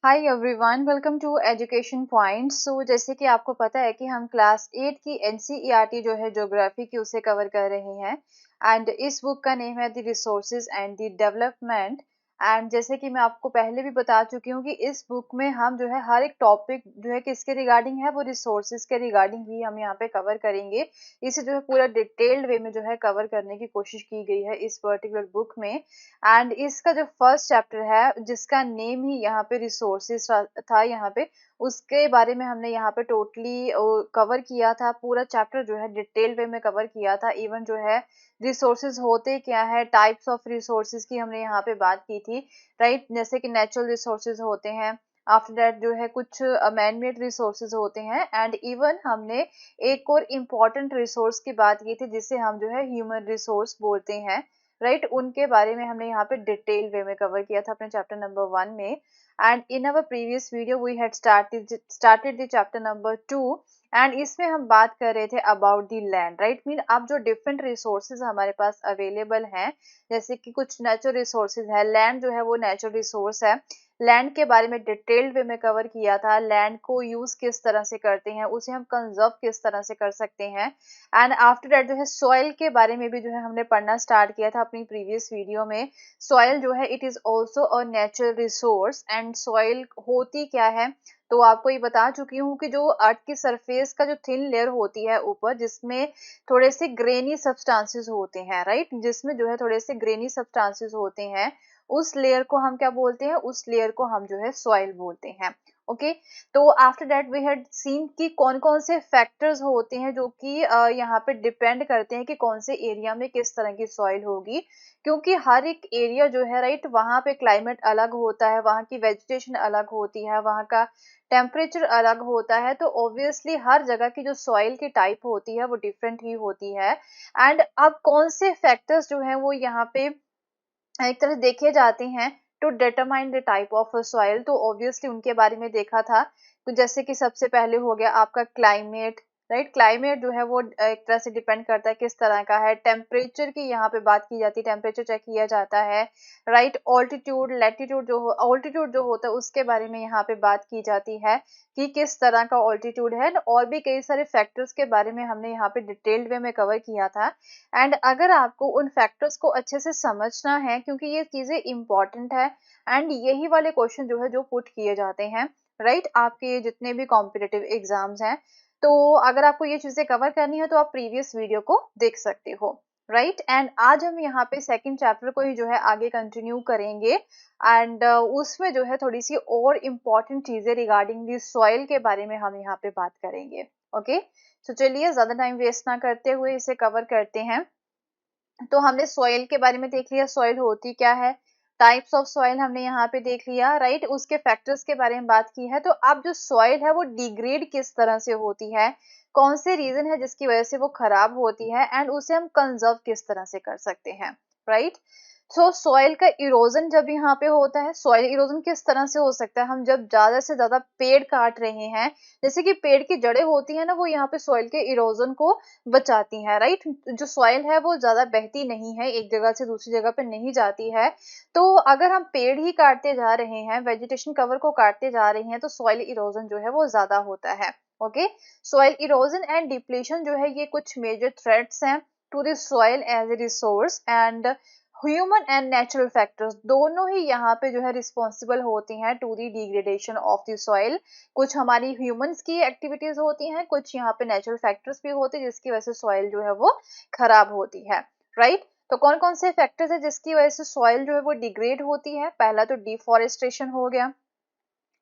Hi everyone, welcome to education point. So जैसे कि आपको पता है कि हम क्लास 8 की एनसीईआरटी जो है ज्योग्राफी की उसे कवर कर रहे हैं। एंड इस बुक का नेम है the resources and the development. And जैसे कि मैं आपको पहले भी बता चुकी हूँ कि इस बुक में हम जो है हर एक टॉपिक जो है किसके रिगार्डिंग है, वो रिसोर्सेज के रिगार्डिंग ही हम यहाँ पे कवर करेंगे। इसे जो है पूरा डिटेल्ड वे में जो है कवर करने की कोशिश की गई है इस पर्टिकुलर बुक में। एंड इसका जो फर्स्ट चैप्टर है जिसका नेम ही यहाँ पे रिसोर्सेज था, यहाँ पे उसके बारे में हमने यहाँ पे टोटली कवर किया था। पूरा चैप्टर जो है डिटेल वे में कवर किया था। इवन जो है रिसोर्सेज होते क्या है, टाइप्स ऑफ रिसोर्सेज की हमने यहाँ पे बात की थी, राइट। जैसे कि नेचुरल रिसोर्सेज होते हैं, आफ्टर दैट जो है कुछ मैन मेड रिसोर्सेज होते हैं। एंड इवन हमने एक और इम्पॉर्टेंट रिसोर्स की बात की थी जिसे हम जो है ह्यूमन रिसोर्स बोलते हैं, राइट। उनके बारे में हमने यहाँ पे डिटेल वे में कवर किया था अपने चैप्टर नंबर 1 में। And in our previous video we had started the chapter number 2। And इसमें हम बात कर रहे थे about the land, right. Mean अब जो डिफरेंट रिसोर्सेज हमारे पास अवेलेबल हैं, जैसे कि कुछ नेचुरल रिसोर्सेज है, लैंड जो है वो नेचुरल रिसोर्स है। लैंड के बारे में डिटेल्ड वे में कवर किया था। लैंड को यूज किस तरह से करते हैं, उसे हम कंजर्व किस तरह से कर सकते हैं। एंड आफ्टर दैट जो है सॉइल के बारे में भी जो है हमने पढ़ना स्टार्ट किया था अपनी प्रीवियस वीडियो में। सॉइल जो है it is also a natural resource. And soil होती क्या है, तो आपको ये बता चुकी हूँ कि जो अर्थ की सरफेस का जो थिन लेयर होती है ऊपर, जिसमें थोड़े से ग्रेनी सब्सटेंसेस होते हैं, राइट। जिसमें जो है थोड़े से ग्रेनी सब्सटेंसेस होते हैं, उस लेयर को हम क्या बोलते हैं, उस लेयर को हम जो है सॉइल बोलते हैं। ओके। तो after that we had seen कि कौन कौन से फैक्टर्स होते हैं जो कि यहाँ पे डिपेंड करते हैं कि कौन से एरिया में किस तरह की सॉइल होगी। क्योंकि हर एक एरिया जो है, राइट, वहाँ पे क्लाइमेट अलग होता है, वहाँ की वेजिटेशन अलग होती है, वहाँ का टेम्परेचर अलग होता है। तो ऑब्वियसली हर जगह की जो सॉइल की टाइप होती है वो डिफरेंट ही होती है। एंड अब कौन से फैक्टर्स जो है वो यहाँ पे एक तरह से देखे जाते हैं to determine the type of soil, तो ऑब्वियसली उनके बारे में देखा था। तो जैसे कि सबसे पहले हो गया आपका क्लाइमेट, राइट। क्लाइमेट जो है वो एक तरह से डिपेंड करता है किस तरह का है। टेम्परेचर की यहाँ पे बात की जाती है, टेम्परेचर चेक किया जाता है, राइट। ऑल्टीट्यूड, लैटिट्यूड जो ऑल्टीट्यूड जो होता है उसके बारे में यहाँ पे बात की जाती है कि किस तरह का ऑल्टीट्यूड है। और भी कई सारे फैक्टर्स के बारे में हमने यहाँ पे डिटेल्ड वे में कवर किया था। एंड अगर आपको उन फैक्टर्स को अच्छे से समझना है, क्योंकि ये चीजें इंपॉर्टेंट है एंड यही वाले क्वेश्चन जो है जो पुट किए जाते हैं, राइट, आपके जितने भी कॉम्पिटिटिव एग्जाम्स हैं। तो अगर आपको ये चीजें कवर करनी है तो आप प्रीवियस वीडियो को देख सकते हो, राइट। एंड आज हम यहाँ पे सेकंड चैप्टर को ही जो है आगे कंटिन्यू करेंगे। एंड उसमें जो है थोड़ी सी और इम्पोर्टेंट चीजें रिगार्डिंग दी सॉइल के बारे में हम यहाँ पे बात करेंगे। ओके। तो चलिए ज्यादा टाइम वेस्ट ना करते हुए इसे कवर करते हैं। तो हमने सॉइल के बारे में देख लिया, सॉइल होती क्या है, टाइप्स ऑफ सॉइल हमने यहाँ पे देख लिया, राइट। उसके फैक्टर्स के बारे में बात की है। तो अब जो सॉइल है वो डिग्रेड किस तरह से होती है, कौन से रीजन है जिसकी वजह से वो खराब होती है, एंड उसे हम कंजर्व किस तरह से कर सकते हैं, राइट। सो सॉइल का इरोजन जब यहाँ पे होता है, सॉइल इरोजन किस तरह से हो सकता है, हम जब ज्यादा से ज्यादा पेड़ काट रहे हैं, जैसे कि पेड़ की जड़ें होती है ना, वो यहाँ पे सॉइल के इरोजन को बचाती है, राइट। जो सॉइल है वो ज्यादा बहती नहीं है, एक जगह से दूसरी जगह पे नहीं जाती है। तो अगर हम पेड़ ही काटते जा रहे हैं, वेजिटेशन कवर को काटते जा रहे हैं, तो सॉइल इरोजन जो है वो ज्यादा होता है। Okay. Soil erosion and depletion जो है ये कुछ मेजर थ्रेट्स हैं to the soil as a resource. And human and natural factors दोनों ही यहाँ पे जो है रिस्पॉन्सिबल होते हैं to the degradation of the soil. कुछ हमारी ह्यूमंस की एक्टिविटीज होती हैं, कुछ यहाँ पे नेचुरल फैक्टर्स भी होते हैं जिसकी वजह से सॉइल जो है वो खराब होती है, राइट। तो कौन कौन से फैक्टर्स है जिसकी वजह से सॉइल जो है वो डिग्रेड होती है, पहला तो डिफॉरेस्टेशन हो गया,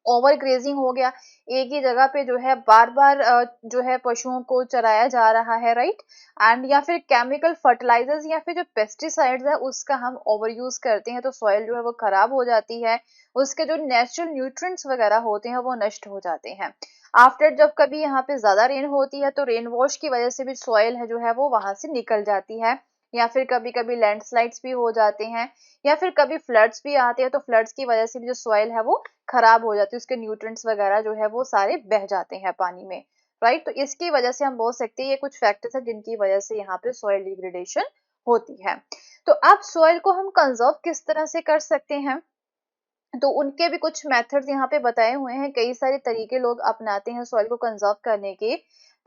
ओवर ग्रेजिंग हो गया, एक ही जगह पे जो है बार बार जो है पशुओं को चराया जा रहा है, राइट। एंड या फिर केमिकल फर्टिलाइजर्स या फिर जो पेस्टिसाइड्स है उसका हम ओवर यूज करते हैं, तो सॉइल जो है वो खराब हो जाती है, उसके जो नेचुरल न्यूट्रिएंट्स वगैरह होते हैं वो नष्ट हो जाते हैं। आफ्टर जब कभी यहाँ पे ज्यादा रेन होती है तो रेन वॉश की वजह से भी सॉइल है जो है वो वहां से निकल जाती है, या फिर कभी कभी लैंडस्लाइड्स भी हो जाते हैं, या फिर कभी फ्लड्स भी आते हैं, तो फ्लड्स की वजह से भी जो सॉइल है वो खराब हो जाती है, उसके न्यूट्रिएंट्स वगैरह जो है वो सारे बह जाते हैं पानी में, राइट। तो इसकी वजह से हम बोल सकते हैं ये कुछ फैक्टर्स है जिनकी वजह से यहाँ पे सॉइल डिग्रेडेशन होती है। तो अब सॉइल को हम कंजर्व किस तरह से कर सकते हैं, तो उनके भी कुछ मेथड्स यहाँ पे बताए हुए हैं, कई सारे तरीके लोग अपनाते हैं सॉइल को कंजर्व करने के।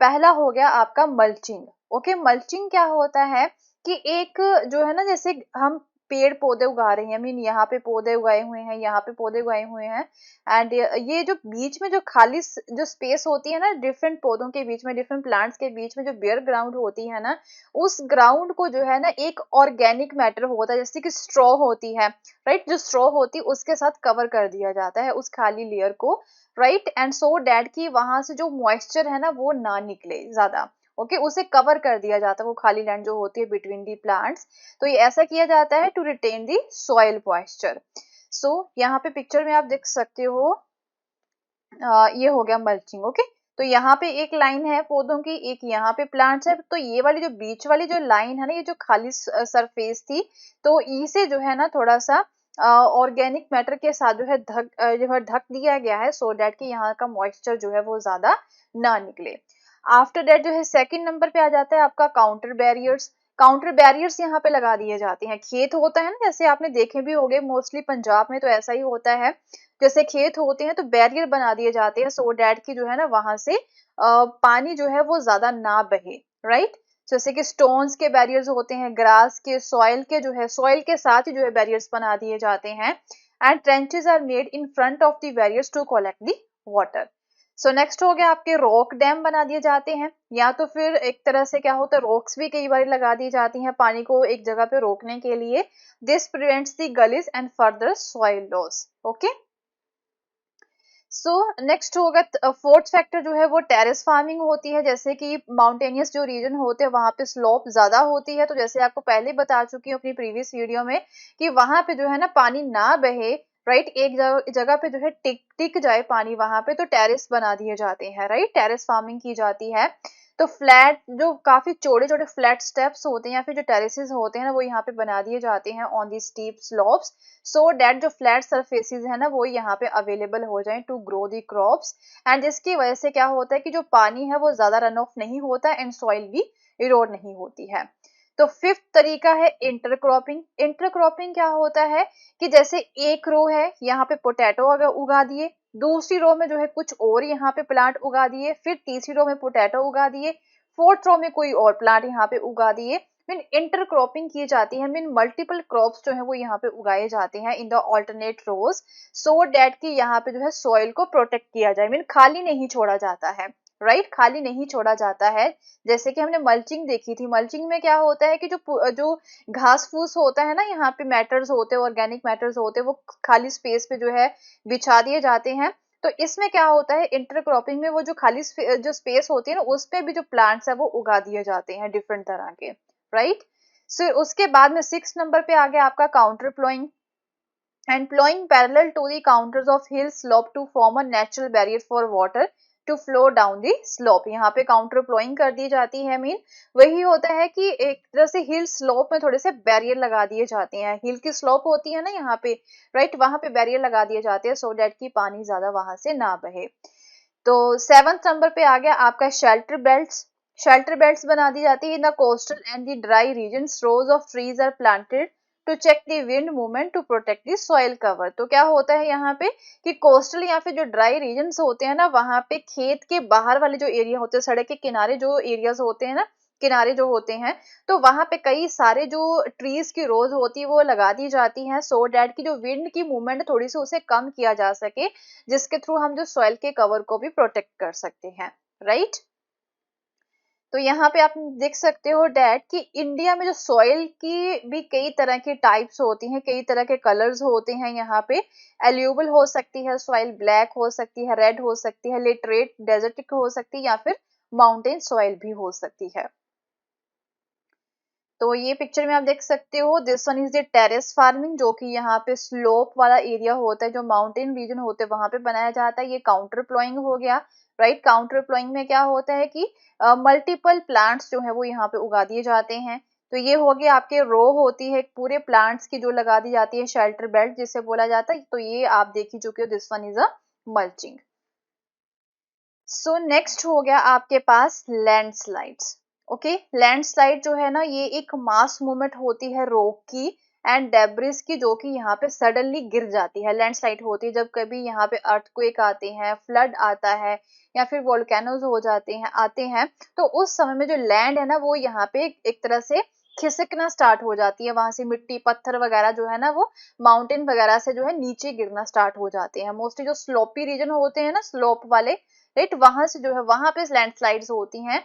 पहला हो गया आपका मल्चिंग। ओके, मल्चिंग क्या होता है कि एक जो है ना, जैसे हम पेड़ पौधे उगा रहे हैं, आई मीन यहाँ पे पौधे उगाए हुए हैं, यहाँ पे पौधे उगाए हुए हैं, एंड ये जो बीच में जो खाली जो स्पेस होती है ना, डिफरेंट पौधों के बीच में, डिफरेंट प्लांट्स के बीच में जो बेयर ग्राउंड होती है ना, उस ग्राउंड को जो है ना एक ऑर्गेनिक मैटर होता है, जैसे कि स्ट्रॉ होती है, राइट, जो स्ट्रॉ होती है उसके साथ कवर कर दिया जाता है उस खाली लेयर को, राइट, एंड सो डैट कि वहां से जो मॉइस्चर है ना वो ना निकले ज्यादा। ओके, उसे कवर कर दिया जाता है, वो खाली लैंड जो होती है बिटवीन दी प्लांट्स। तो ये ऐसा किया जाता है to retain the soil moisture. So यहाँ पे पिक्चर में आप देख सकते हो, ये हो गया मल्चिंग। ओके, तो यहाँ पे एक लाइन है पौधों की, एक यहाँ पे प्लांट्स है, तो ये वाली जो बीच वाली जो लाइन है ना, ये जो खाली सरफेस थी, तो इसे जो है ना थोड़ा सा ऑर्गेनिक मैटर के साथ जो है जो है ढक दिया गया है, सो दैट कि यहाँ का मॉइस्चर जो है वो ज्यादा ना निकले। आफ्टर दैट जो है सेकंड नंबर पे आ जाता है आपका काउंटर बैरियर्स। काउंटर बैरियर्स यहाँ पे लगा दिए जाते हैं। खेत होता है ना, जैसे आपने देखे भी होंगे, मोस्टली पंजाब में तो ऐसा ही होता है, जैसे खेत होते हैं तो बैरियर बना दिए जाते हैं, सो डैट की जो है ना वहां से पानी जो है वो ज्यादा ना बहे, राइट। जैसे कि स्टोन्स के बैरियर्स होते हैं, ग्रास के, सॉइल के, जो है सॉइल के साथ ही जो है बैरियर्स बना दिए जाते हैं, and trenches are made in front of the barriers to collect the water. So next हो गया आपके रॉक डैम बना दिए जाते हैं, या तो फिर एक तरह से क्या होता है, रॉक्स भी कई बार लगा दी जाती हैं पानी को एक जगह पे रोकने के लिए। This prevents the gullies and further soil loss. Okay, so next होगा फोर्थ फैक्टर जो है वो टेरेस फार्मिंग होती है। जैसे कि माउंटेनियस जो रीजन होते हैं वहां पे स्लोप ज्यादा होती है, तो जैसे आपको पहले बता चुकी हूँ अपनी प्रीवियस वीडियो में कि वहां पे जो है ना पानी ना बहे, राइट, एक जगह पे जो है टिक टिक जाए पानी, वहां पे तो टेरेस बना दिए जाते हैं, राइट, टेरेस फार्मिंग की जाती है। तो फ्लैट जो काफी छोटे छोटे फ्लैट स्टेप्स होते हैं या फिर जो टेरेसेस होते हैं ना, वो यहाँ पे बना दिए जाते हैं on the steep slopes, so that जो फ्लैट सरफेसेस है ना वो यहाँ पे अवेलेबल हो जाए to grow the crops. And जिसकी वजह से क्या होता है कि जो पानी है वो ज्यादा रन ऑफ नहीं होता एंड सॉइल भी इरोड नहीं होती है। तो फिफ्थ तरीका है इंटरक्रॉपिंग। इंटरक्रॉपिंग क्या होता है कि जैसे एक रो है, यहाँ पे पोटैटो अगर उगा दिए, दूसरी रो में जो है कुछ और यहाँ पे प्लांट उगा दिए, फिर तीसरी रो में पोटैटो उगा दिए, फोर्थ रो में कोई और प्लांट यहाँ पे उगा दिए, मीन इंटरक्रॉपिंग की जाती है, मीन मल्टीपल क्रॉप्स जो है वो यहाँ पे उगाए जाते हैं in the alternate rows, so that कि यहाँ पे जो है सॉइल को प्रोटेक्ट किया जाए, मीन खाली नहीं छोड़ा जाता है, राइट, खाली नहीं छोड़ा जाता है। जैसे कि हमने मल्चिंग देखी थी, मल्चिंग में क्या होता है कि जो घास फूस होता है ना, यहाँ पे मैटर्स होते हैं, ऑर्गेनिक मैटर्स होते हैं, वो खाली स्पेस पे जो है बिछा दिए जाते हैं। तो इसमें क्या होता है, इंटरक्रॉपिंग में वो जो खाली जो स्पेस होती है ना, उस पे भी जो प्लांट्स है वो उगा दिए जाते हैं डिफरेंट तरह के, राइट। सो उसके बाद में सिक्स नंबर पे आ गया आपका counter ploughing. and plowing parallel to the counters of hill slope to form a natural barrier for water to flow down the slope। यहाँ पे काउंटर प्लॉइंग कर दी जाती है, मीन वही होता है कि एक तरह से हिल स्लोप में थोड़े से बैरियर लगा दिए जाते हैं, हिल की स्लोप होती है ना यहाँ पे, राइट, वहां पे बैरियर लगा दिए जाते हैं सो डैट की पानी ज्यादा वहां से ना बहे। तो सेवंथ नंबर पे आ गया आपका शेल्टर बेल्ट्स। शेल्टर बेल्ट्स बना दी जाती है in the coastal and the dry regions, rows of trees are planted to check the wind movement to protect the soil cover. तो क्या होता है यहाँ पे कि कोस्टल या फिर जो ड्राई रीजन्स होते हैं ना, वहां पे खेत के बाहर वाले जो एरिया होते हैं, सड़क के किनारे जो एरियाज होते हैं ना, किनारे जो होते हैं, तो वहां पे कई सारे जो ट्रीज की रोज होती है वो लगा दी जाती हैं, सो डैट की जो विंड की मूवमेंट थोड़ी सी उसे कम किया जा सके, जिसके थ्रू हम जो सॉइल के कवर को भी प्रोटेक्ट कर सकते हैं, राइट। तो यहाँ पे आप देख सकते हो डैट कि इंडिया में जो सॉइल की भी कई तरह की टाइप्स होती हैं, कई तरह के कलर्स होते हैं यहाँ पे। एल्यूबल हो सकती है सॉइल, ब्लैक हो सकती है, रेड हो सकती है, लिटरेट डेजर्टिक हो सकती है, या फिर माउंटेन सॉइल भी हो सकती है। तो ये पिक्चर में आप देख सकते हो, this one is the terrace farming, जो कि यहाँ पे स्लोप वाला एरिया होता है, जो माउंटेन रीजन होते हैं वहां पे बनाया जाता है। ये काउंटर प्लॉइंग हो गया, राइट। काउंटर प्लॉइंग में क्या होता है कि मल्टीपल प्लांट्स जो है वो यहाँ पे उगा दिए जाते हैं। तो ये हो गया आपके रो होती है पूरे प्लांट्स की जो लगा दी जाती है, शेल्टर बेल्ट जिसे बोला जाता है। तो ये आप देख ही चुके हो, this one is a mulching. So next हो गया आपके पास लैंडस्लाइड्स। ओके, लैंडस्लाइड जो है ना, ये एक मास मूवमेंट होती है रॉक की, एंड डेब्रिस की, जो कि यहाँ पे सडनली गिर जाती है, लैंडस्लाइड होती है जब कभी यहाँ पे अर्थक्वेक आते हैं, फ्लड आता है या फिर वोल्केनोज हो जाते हैं आते हैं, तो उस समय में जो लैंड है ना वो यहाँ पे एक तरह से खिसकना स्टार्ट हो जाती है, वहां से मिट्टी पत्थर वगैरह जो है ना वो माउंटेन वगैरह से जो है नीचे गिरना स्टार्ट हो जाते हैं। मोस्टली जो स्लोपी रीजन होते हैं ना, स्लोप वाले, राइट, वहां से जो है वहां पे लैंडस्लाइड्स होती हैं।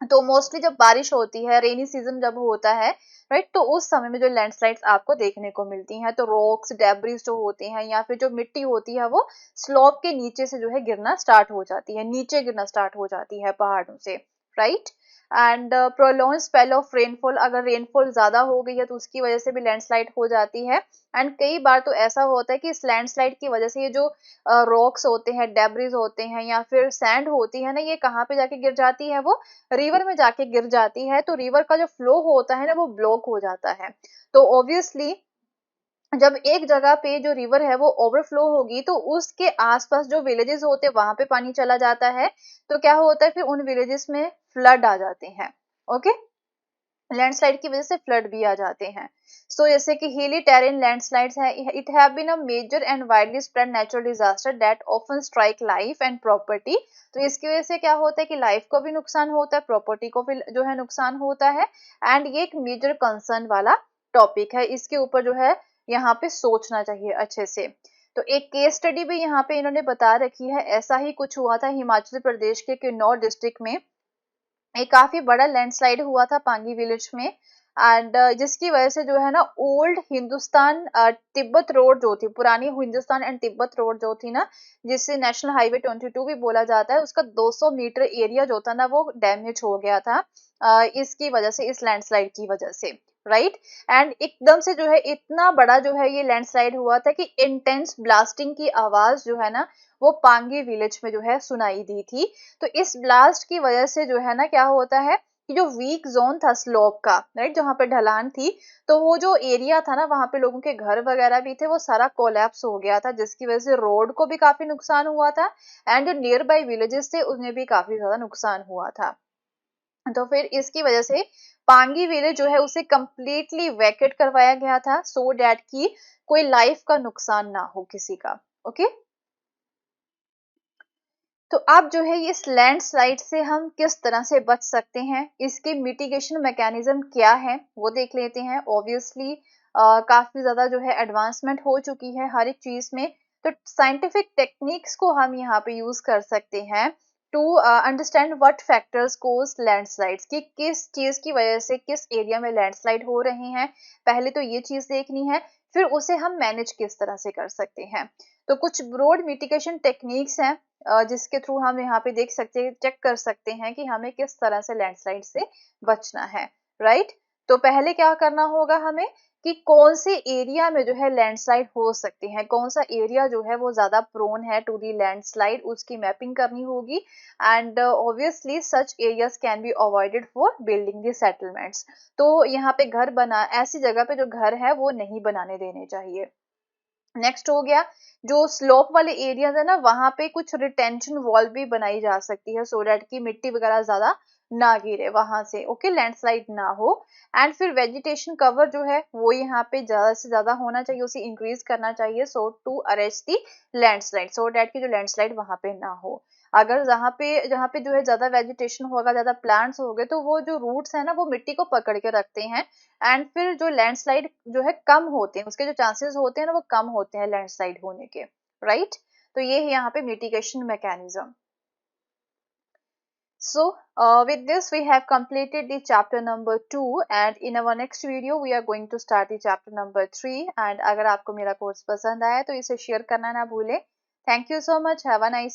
तो मोस्टली जब बारिश होती है, रेनी सीजन जब होता है, राइट, तो उस समय में जो लैंडस्लाइड्स आपको देखने को मिलती हैं, तो रॉक्स डेब्रिस जो होते हैं या फिर जो मिट्टी होती है वो स्लोप के नीचे से जो है गिरना स्टार्ट हो जाती है, नीचे गिरना स्टार्ट हो जाती है पहाड़ों से, right. And prolong spell of rainfall, अगर रेनफॉल ज्यादा हो गई है तो उसकी वजह से भी लैंडस्लाइड हो जाती है। एंड कई बार तो ऐसा होता है कि इस लैंडस्लाइड की वजह से ये जो रॉक्स होते हैं, डेब्रिस होते हैं या फिर सैंड होती है ना, ये कहाँ पे जाके गिर जाती है, वो रिवर में जाके गिर जाती है, तो रिवर का जो फ्लो होता है ना वो ब्लॉक हो जाता है। तो ऑब्वियसली जब एक जगह पे जो रिवर है वो ओवरफ्लो होगी तो उसके आसपास जो विलेजेस होते हैं वहां पे पानी चला जाता है, तो क्या होता है फिर उन विलेजेस में फ्लड आ जाते हैं। ओके, लैंडस्लाइड की वजह से फ्लड भी आ जाते हैं। सो जैसे कि हिली टेरेन लैंडस्लाइड्स है, it have been a major and widely spread natural disaster that often strike life and property. तो इसकी वजह से क्या होता है कि लाइफ को भी नुकसान होता है, प्रॉपर्टी को भी जो है नुकसान होता है। एंड ये एक मेजर कंसर्न वाला टॉपिक है, इसके ऊपर जो है यहाँ पे सोचना चाहिए अच्छे से। तो एक केस स्टडी भी यहाँ पे इन्होंने बता रखी है, ऐसा ही कुछ हुआ था हिमाचल प्रदेश के किन्नौर डिस्ट्रिक्ट में। एक काफी बड़ा लैंडस्लाइड हुआ था पांगी विलेज में, एंड जिसकी वजह से जो है ना ओल्ड हिंदुस्तान तिब्बत रोड जो थी, पुरानी हिंदुस्तान एंड तिब्बत रोड जो थी ना, जिसे नेशनल हाईवे 22 भी बोला जाता है, उसका 200 मीटर एरिया जो था ना वो डैमेज हो गया था इसकी वजह से, इस लैंडस्लाइड की वजह से, राइट। एंड एकदम से जो है इतना बड़ा जो है ये लैंडस्लाइड हुआ था कि इंटेंस ब्लास्टिंग की आवाज जो है ना वो पांगी विलेज में जो है सुनाई दी थी। तो इस ब्लास्ट की वजह से जो है ना क्या होता है कि जो वीक जोन था स्लोप का, राइट, जहाँ पे ढलान थी, तो वो जो एरिया था ना वहां पे लोगों के घर वगैरह भी थे, वो सारा कोलैप्स हो गया था, जिसकी वजह से रोड को भी काफी नुकसान हुआ था एंड जो नियर बाई विलेजेस थे उन्हें भी काफी ज्यादा नुकसान हुआ था। तो फिर इसकी वजह से पांगी विलेज जो है उसे कंप्लीटली वैकेट करवाया गया था, सो डैट की कोई लाइफ का नुकसान ना हो किसी का। ओके, तो अब जो है इस लैंडस्लाइड से हम किस तरह से बच सकते हैं, इसके मिटिगेशन मैकेनिज्म क्या है वो देख लेते हैं। ऑब्वियसली काफी ज्यादा जो है एडवांसमेंट हो चुकी है हर एक चीज में, तो साइंटिफिक टेक्निक्स को हम यहाँ पे यूज कर सकते हैं to understand what factors cause landslides, कि किस चीज की वजह से किस एरिया में लैंडस्लाइड हो रहे हैं, पहले तो ये चीज देखनी है, फिर उसे हम मैनेज किस तरह से कर सकते हैं। तो कुछ ब्रॉड मिटिगेशन टेक्निक्स हैं जिसके थ्रू हम यहाँ पे देख सकते हैं, चेक कर सकते हैं कि हमें किस तरह से लैंडस्लाइड से बचना है, राइट। तो पहले क्या करना होगा हमें कि कौन से एरिया में जो है लैंडस्लाइड हो सकते हैं, कौन सा एरिया जो है वो ज्यादा प्रोन है टू दी लैंडस्लाइड, उसकी मैपिंग करनी होगी। And obviously such areas can be avoided for building the settlements. तो यहाँ पे घर बना, ऐसी जगह पे जो घर है वो नहीं बनाने देने चाहिए। नेक्स्ट हो गया, जो स्लोप वाले एरियाज है ना वहां पे कुछ रिटेंशन वॉल भी बनाई जा सकती है, सो डैट की मिट्टी वगैरह ज्यादा ना गिरे वहां से, ओके, लैंडस्लाइड ना हो। एंड फिर वेजिटेशन कवर जो है वो यहाँ पे ज्यादा से ज्यादा होना चाहिए, उसे इंक्रीज करना चाहिए, so to arrest the landslide, so that की जो लैंडस्लाइड वहां पे ना हो। अगर जहाँ पे जो है ज्यादा वेजिटेशन होगा, ज्यादा प्लांट्स हो गए, तो वो जो रूट्स है ना वो मिट्टी को पकड़ के रखते हैं, एंड फिर जो लैंडस्लाइड जो है कम होते हैं, उसके जो चांसेस होते हैं ना वो कम होते हैं लैंडस्लाइड होने के, राइट। तो ये है यहाँ पे mitigation mechanism. So with this we have completed the chapter number 2 and in our next video we are going to start the chapter number 3 and अगर आपको मेरा कोर्स पसंद आया तो इसे शेयर करना ना भूलें। Thank you so much, have a nice